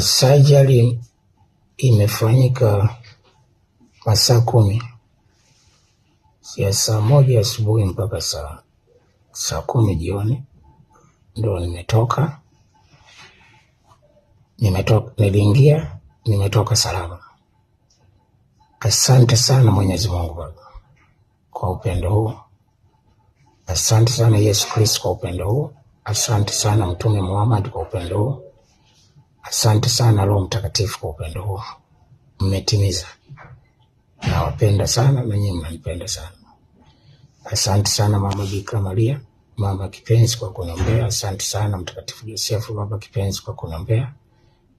Surgery imefanyika masaa 10 ya saa 1 asubuhi mpaka saa 10 jioni, ndio niliingia, nimetoka salama. Asante sana Mwenyezi Mungu Baba kwa upendo huu. Asante sana Yesu Kristo kwa upendo huu. Asante sana Mtume Muhammad kwa upendo huu. Asante sana Roho Mtakatifu kwa upendo huu. Mmetimiza. Nawapenda sana na nyinyi mnanipenda sana. Asante sana Mama Bikira Maria, mama kipenzi, kwa kuniombea. Asante sana Mtakatifu Yosefu, baba kipenzi, kwa kuniombea.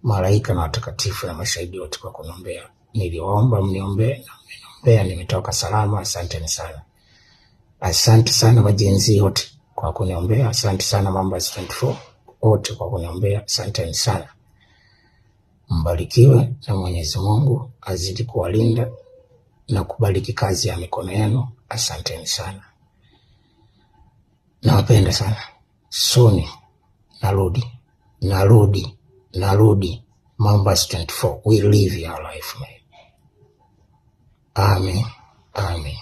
Malaika na watakatifu na mashahidi wote kwa kuniombea. Niliwaomba mniombee na mmeniombea, nimetoka salama. Asanteni sana. Asante sana wajenzi wote kwa kuniombea. Asante sana Mambas 24 wote kwa kuniombea. Asanteni sana. Mbarikiwe na Mwenyezi Mungu azidi kuwalinda na kubariki kazi ya mikono yenu. Asanteni sana. Nawapenda sana. Soon narudi. Mambas 24. We live your life, man. Amen.